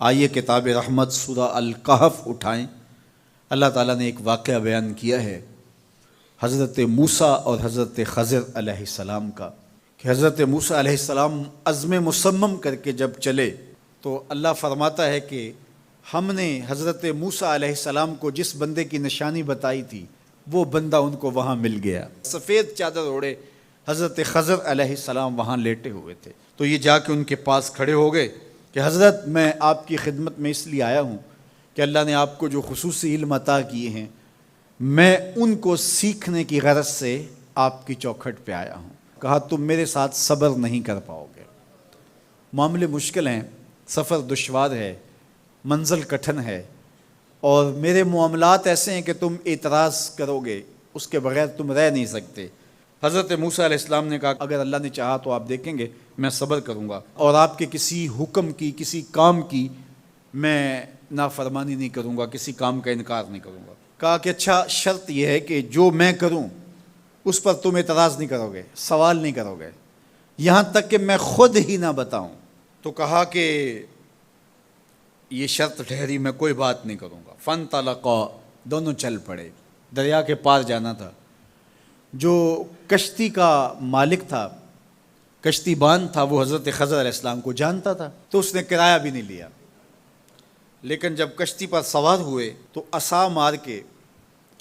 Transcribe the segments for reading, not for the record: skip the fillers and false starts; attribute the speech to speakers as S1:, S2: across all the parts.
S1: آئیے کتاب رحمت سورہ الکہف اٹھائیں۔ اللہ تعالیٰ نے ایک واقعہ بیان کیا ہے حضرت موسیٰ اور حضرت خضر علیہ السلام کا، کہ حضرت موسیٰ علیہ السلام عزم مصمم کر کے جب چلے تو اللہ فرماتا ہے کہ ہم نے حضرت موسیٰ علیہ السلام کو جس بندے کی نشانی بتائی تھی وہ بندہ ان کو وہاں مل گیا۔ سفید چادر اوڑے حضرت خضر علیہ السلام وہاں لیٹے ہوئے تھے، تو یہ جا کے ان کے پاس کھڑے ہو گئے کہ حضرت میں آپ کی خدمت میں اس لیے آیا ہوں کہ اللہ نے آپ کو جو خصوصی علم عطا کیے ہیں میں ان کو سیکھنے کی غرض سے آپ کی چوکھٹ پہ آیا ہوں۔ کہا تم میرے ساتھ صبر نہیں کر پاؤ گے، معاملے مشکل ہیں، سفر دشوار ہے، منزل کٹھن ہے، اور میرے معاملات ایسے ہیں کہ تم اعتراض کرو گے، اس کے بغیر تم رہ نہیں سکتے۔ حضرت موسیٰ علیہ السلام نے کہا اگر اللہ نے چاہا تو آپ دیکھیں گے میں صبر کروں گا، اور آپ کے کسی حکم کی کسی کام کی میں نافرمانی نہیں کروں گا، کسی کام کا انکار نہیں کروں گا۔ کہا کہ اچھا شرط یہ ہے کہ جو میں کروں اس پر تم اعتراض نہیں کرو گے، سوال نہیں کرو گے، یہاں تک کہ میں خود ہی نہ بتاؤں۔ تو کہا کہ یہ شرط ٹھہری، میں کوئی بات نہیں کروں گا۔ فانطلقا، دونوں چل پڑے، دریا کے پار جانا تھا۔ جو کشتی کا مالک تھا، کشتی بان تھا، وہ حضرت خضر علیہ السلام کو جانتا تھا، تو اس نے کرایہ بھی نہیں لیا، لیکن جب کشتی پر سوار ہوئے تو عصا مار کے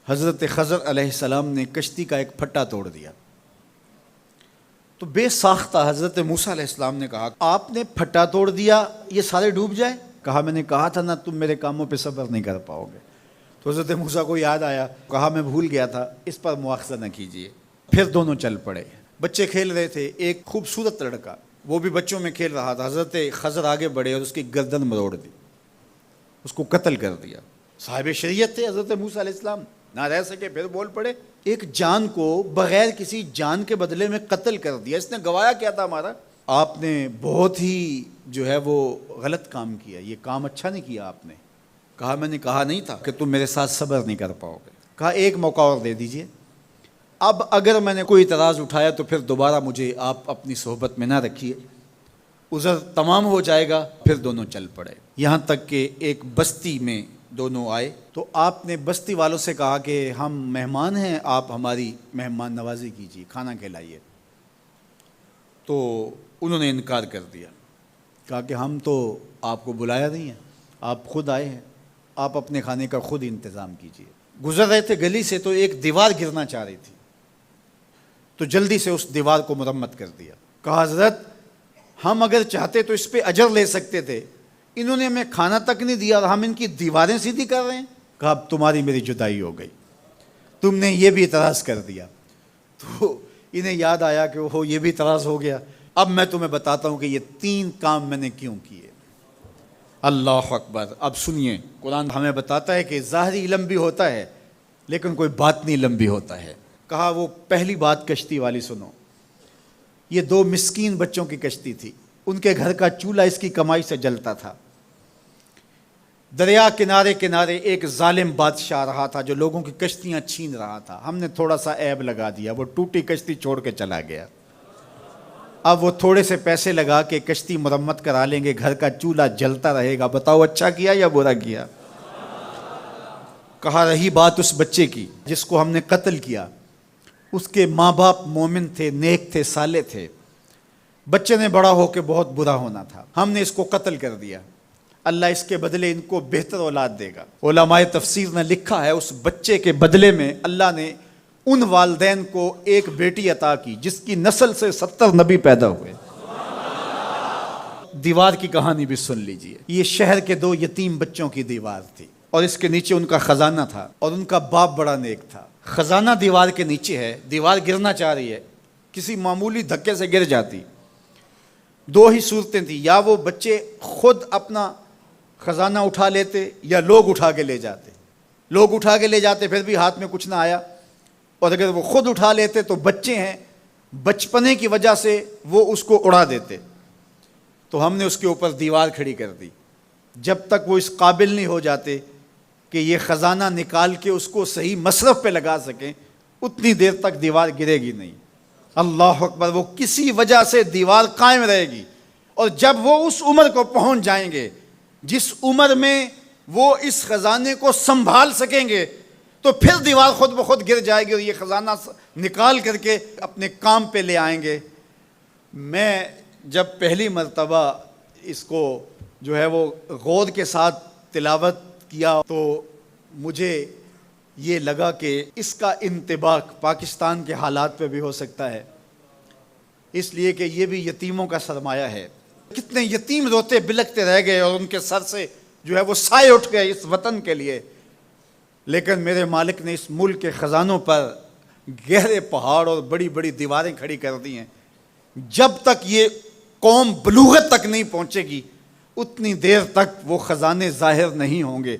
S1: حضرت خضر علیہ السلام نے کشتی کا ایک پھٹا توڑ دیا۔ تو بے ساختہ حضرت موسیٰ علیہ السلام نے کہا آپ نے پھٹا توڑ دیا، یہ سارے ڈوب جائے؟ کہا میں نے کہا تھا نا تم میرے کاموں پہ صبر نہیں کر پاؤ گے۔ تو حضرت موسیٰ کو یاد آیا، کہا میں بھول گیا تھا، اس پر مواخذہ نہ کیجیے۔ پھر دونوں چل پڑے۔ بچے کھیل رہے تھے، ایک خوبصورت لڑکا وہ بھی بچوں میں کھیل رہا تھا۔ حضرت خضر آگے بڑھے اور اس کی گردن مروڑ دی، اس کو قتل کر دیا۔ صاحب شریعت تھے حضرت موسیٰ علیہ السلام، نہ رہ سکے، پھر بول پڑے ایک جان کو بغیر کسی جان کے بدلے میں قتل کر دیا، اس نے گوایا کیا تھا ہمارا؟ آپ نے بہت ہی جو ہے وہ غلط کام کیا، یہ کام اچھا نہیں کیا آپ نے۔ کہا میں نے کہا نہیں تھا کہ تم میرے ساتھ صبر نہیں کر پاؤ گے۔ کہا ایک موقع اور دے دیجئے، اب اگر میں نے کوئی اعتراض اٹھایا تو پھر دوبارہ مجھے آپ اپنی صحبت میں نہ رکھیے، عذر تمام ہو جائے گا۔ پھر دونوں چل پڑے، یہاں تک کہ ایک بستی میں دونوں آئے تو آپ نے بستی والوں سے کہا کہ ہم مہمان ہیں، آپ ہماری مہمان نوازی کیجیے، کھانا کھلائیے۔ تو انہوں نے انکار کر دیا، کہا کہ ہم تو آپ کو بلایا نہیں ہے، آپ خود آئے ہیں، آپ اپنے کھانے کا خود انتظام کیجیے۔ گزر رہے تھے گلی سے تو ایک دیوار گرنا چاہ رہی تھی، تو جلدی سے اس دیوار کو مرمت کر دیا۔ کہا حضرت ہم اگر چاہتے تو اس پہ اجر لے سکتے تھے، انہوں نے ہمیں کھانا تک نہیں دیا اور ہم ان کی دیواریں سیدھی کر رہے ہیں۔ کہا اب تمہاری میری جدائی ہو گئی، تم نے یہ بھی اعتراض کر دیا۔ تو انہیں یاد آیا کہ وہ یہ بھی اعتراض ہو گیا۔ اب میں تمہیں بتاتا ہوں کہ یہ 3 کام میں نے کیوں کیے۔ اللہ اکبر۔ اب سنیے، قرآن ہمیں بتاتا ہے کہ ظاہری علم بھی ہوتا ہے لیکن کوئی باطنی علم بھی ہوتا ہے۔ کہا وہ پہلی بات کشتی والی سنو، یہ 2 مسکین بچوں کی کشتی تھی، ان کے گھر کا چولہا اس کی کمائی سے جلتا تھا۔ دریا کنارے کنارے ایک ظالم بادشاہ رہا تھا جو لوگوں کی کشتیاں چھین رہا تھا، ہم نے تھوڑا سا عیب لگا دیا، وہ ٹوٹی کشتی چھوڑ کے چلا گیا۔ اب وہ تھوڑے سے پیسے لگا کے کشتی مرمت کرا لیں گے، گھر کا چولہا جلتا رہے گا، بتاؤ اچھا کیا یا برا کیا؟ کہا رہی بات اس بچے کی جس کو ہم نے قتل کیا، اس کے ماں باپ مومن تھے، نیک تھے، صالح تھے، بچے نے بڑا ہو کے بہت برا ہونا تھا، ہم نے اس کو قتل کر دیا، اللہ اس کے بدلے ان کو بہتر اولاد دے گا۔ علماء تفسیر نے لکھا ہے اس بچے کے بدلے میں اللہ نے ان والدین کو ایک بیٹی عطا کی جس کی نسل سے 70 نبی پیدا ہوئے۔ دیوار کی کہانی بھی سن لیجئے، یہ شہر کے 2 یتیم بچوں کی دیوار تھی اور اس کے نیچے ان کا خزانہ تھا، اور ان کا باپ بڑا نیک تھا۔ خزانہ دیوار کے نیچے ہے، دیوار گرنا چاہ رہی ہے، کسی معمولی دھکے سے گر جاتی۔ 2 ہی صورتیں تھیں، یا وہ بچے خود اپنا خزانہ اٹھا لیتے یا لوگ اٹھا کے لے جاتے۔ لوگ اٹھا کے لے جاتے پھر بھی ہاتھ میں کچھ نہ آیا، اور اگر وہ خود اٹھا لیتے تو بچے ہیں، بچپنے کی وجہ سے وہ اس کو اڑا دیتے۔ تو ہم نے اس کے اوپر دیوار کھڑی کر دی، جب تک وہ اس قابل نہیں ہو جاتے کہ یہ خزانہ نکال کے اس کو صحیح مصرف پہ لگا سکیں، اتنی دیر تک دیوار گرے گی نہیں۔ اللہ اکبر۔ وہ کسی وجہ سے دیوار قائم رہے گی، اور جب وہ اس عمر کو پہنچ جائیں گے جس عمر میں وہ اس خزانے کو سنبھال سکیں گے تو پھر دیوار خود بخود گر جائے گی اور یہ خزانہ نکال کر کے اپنے کام پہ لے آئیں گے۔ میں جب پہلی مرتبہ اس کو جو ہے وہ غور کے ساتھ تلاوت کیا تو مجھے یہ لگا کہ اس کا انطباق پاکستان کے حالات پہ بھی ہو سکتا ہے، اس لیے کہ یہ بھی یتیموں کا سرمایہ ہے۔ کتنے یتیم روتے بلکتے رہ گئے اور ان کے سر سے جو ہے وہ سائے اٹھ گئے اس وطن کے لیے، لیکن میرے مالک نے اس ملک کے خزانوں پر گہرے پہاڑ اور بڑی بڑی دیواریں کھڑی کر دی ہیں۔ جب تک یہ قوم بلوغت تک نہیں پہنچے گی اتنی دیر تک وہ خزانے ظاہر نہیں ہوں گے،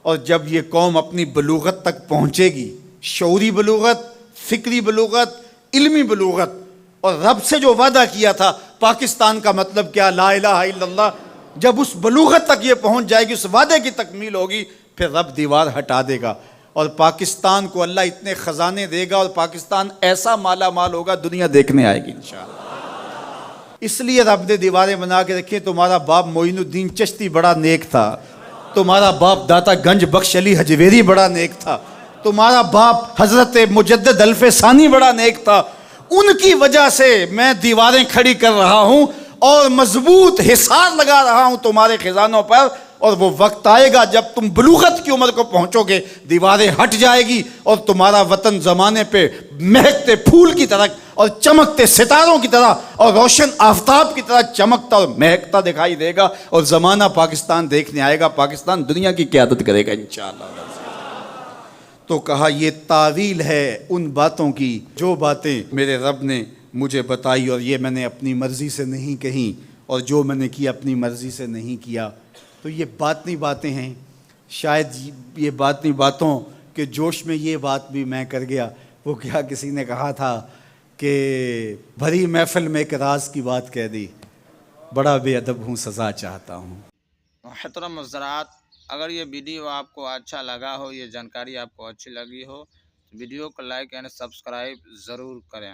S1: اور جب یہ قوم اپنی بلوغت تک پہنچے گی، شعوری بلوغت، فکری بلوغت، علمی بلوغت، اور رب سے جو وعدہ کیا تھا پاکستان کا مطلب کیا، لا الہ الا اللہ، جب اس بلوغت تک یہ پہنچ جائے گی، اس وعدے کی تکمیل ہوگی، پھر رب دیوار ہٹا دے گا اور پاکستان کو اللہ اتنے خزانے دے گا اور پاکستان ایسا مالا مال ہوگا دنیا دیکھنے آئے گی انشاءاللہ۔ اس لیے رب نے دیواریں بنا کے رکھی۔ تمہارا باپ معین الدین چشتی بڑا نیک تھا، تمہارا باپ داتا گنج بخش علی حجویری بڑا نیک تھا، تمہارا باپ حضرت مجدد الف ثانی بڑا نیک تھا، ان کی وجہ سے میں دیواریں کھڑی کر رہا ہوں اور مضبوط حصار لگا رہا ہوں تمہارے خزانوں پر، اور وہ وقت آئے گا جب تم بلوغت کی عمر کو پہنچو گے، دیواریں ہٹ جائے گی اور تمہارا وطن زمانے پہ مہکتے پھول کی طرح اور چمکتے ستاروں کی طرح اور روشن آفتاب کی طرح چمکتا اور مہکتا دکھائی دے گا، اور زمانہ پاکستان دیکھنے آئے گا، پاکستان دنیا کی قیادت کرے گا انشاءاللہ۔ تو کہا یہ تعویل ہے ان باتوں کی جو باتیں میرے رب نے مجھے بتائی، اور یہ میں نے اپنی مرضی سے نہیں کہیں، اور جو میں نے کیا اپنی مرضی سے نہیں کیا۔ تو یہ باطنی باتیں ہیں، شاید یہ باطنی باتوں کے جوش میں یہ بات بھی میں کر گیا۔ وہ کیا کسی نے کہا تھا کہ بھری محفل میں ایک راز کی بات کہہ دی، بڑا بے ادب ہوں سزا چاہتا ہوں۔
S2: محترم حضرات، اگر یہ ویڈیو آپ کو اچھا لگا ہو، یہ جانکاری آپ کو اچھی لگی ہو، تو ویڈیو کو لائک اینڈ سبسکرائب ضرور کریں۔